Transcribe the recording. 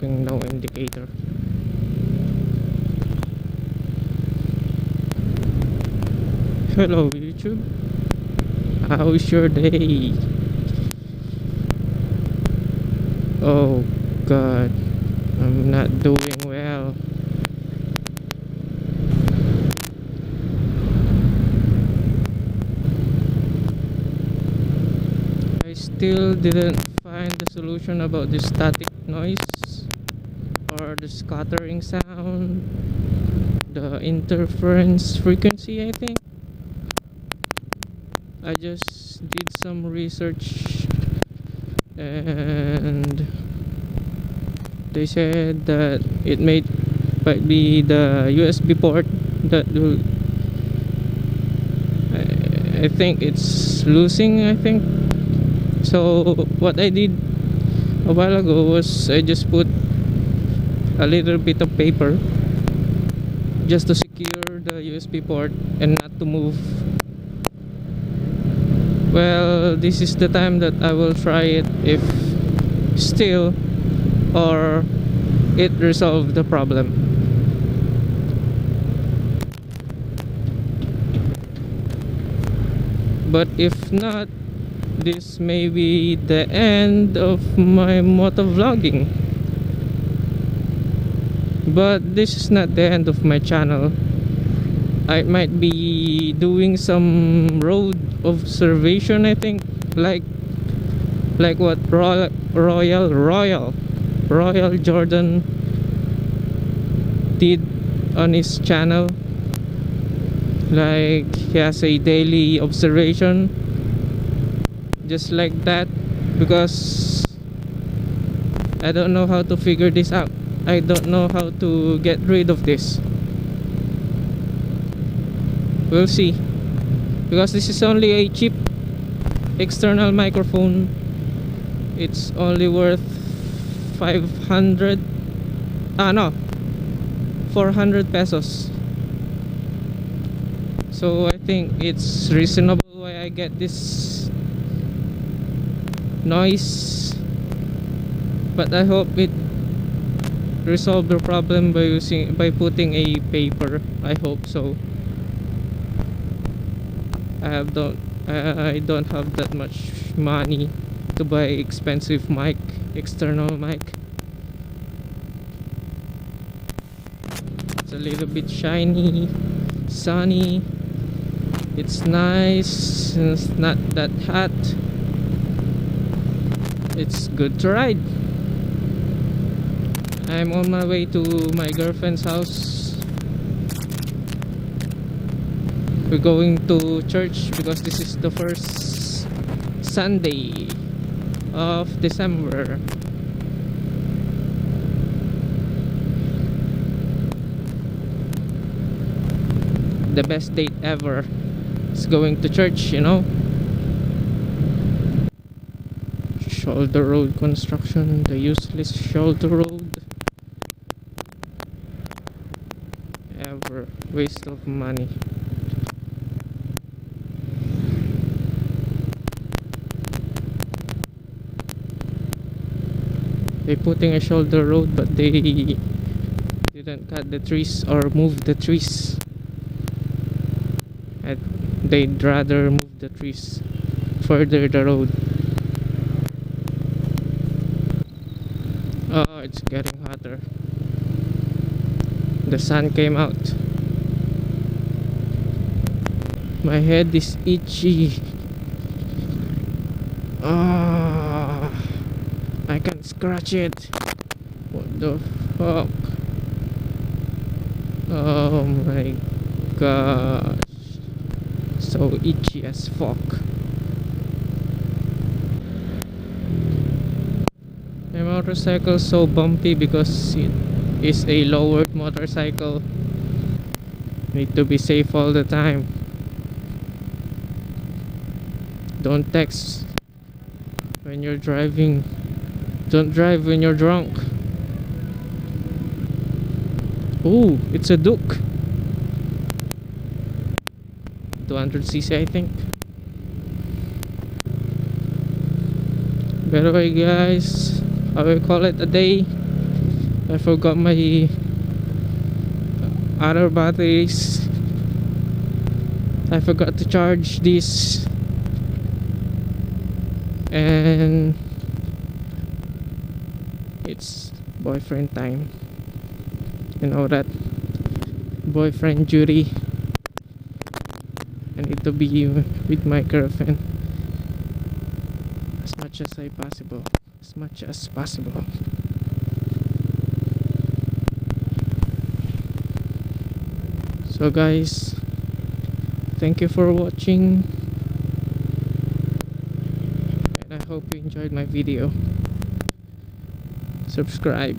having no indicator. Hello YouTube, how's your day? Oh god, I'm not doing well. I still didn't find the solution about the static noise or the scattering sound, the interference frequency. I think I just did some research and they said that it might be the USB port that will, I think it's losing, I think. So what I did a while ago was I just put a little bit of paper just to secure the USB port and not to move. Well, this is the time that I will try it if still or it resolved the problem. But if not, this may be the end of my motovlogging. But this is not the end of my channel. I might be doing some road observation, I think, like what Royal Jordan did on his channel. Like he has a daily observation just like that, because I don't know how to figure this out. I don't know how to get rid of this. We'll see, because this is only a cheap external microphone. It's only worth 500 no 400 pesos. So I think it's reasonable why I get this noise, but I hope it resolved the problem by putting a paper. I hope so. I don't have that much money to buy expensive mic, external mic. It's a little bit shiny, sunny. It's nice, and it's not that hot. It's good to ride. I'm on my way to my girlfriend's house. We're going to church because this is the first Sunday of December. The best date ever is going to church, you know. Shoulder road construction, the useless shoulder road. Ever waste of money. They putting a shoulder road, but they didn't cut the trees or move the trees. And they'd rather move the trees further the road. Oh, it's getting hotter. The sun came out. My head is itchy. Ah, I can't scratch it. What the fuck? Oh my gosh, so itchy as fuck. My motorcycle is so bumpy because it is a lowered motorcycle. Need to be safe all the time. Don't text when you're driving. Don't drive when you're drunk. Ooh, it's a Duke 200cc, I think. By the way guys, I will call it a day. I forgot my other batteries. I forgot to charge this, and it's boyfriend time. You know that, boyfriend duty. I need to be with my girlfriend as much as possible. As much as possible. So guys, thank you for watching, and I hope you enjoyed my video. Subscribe.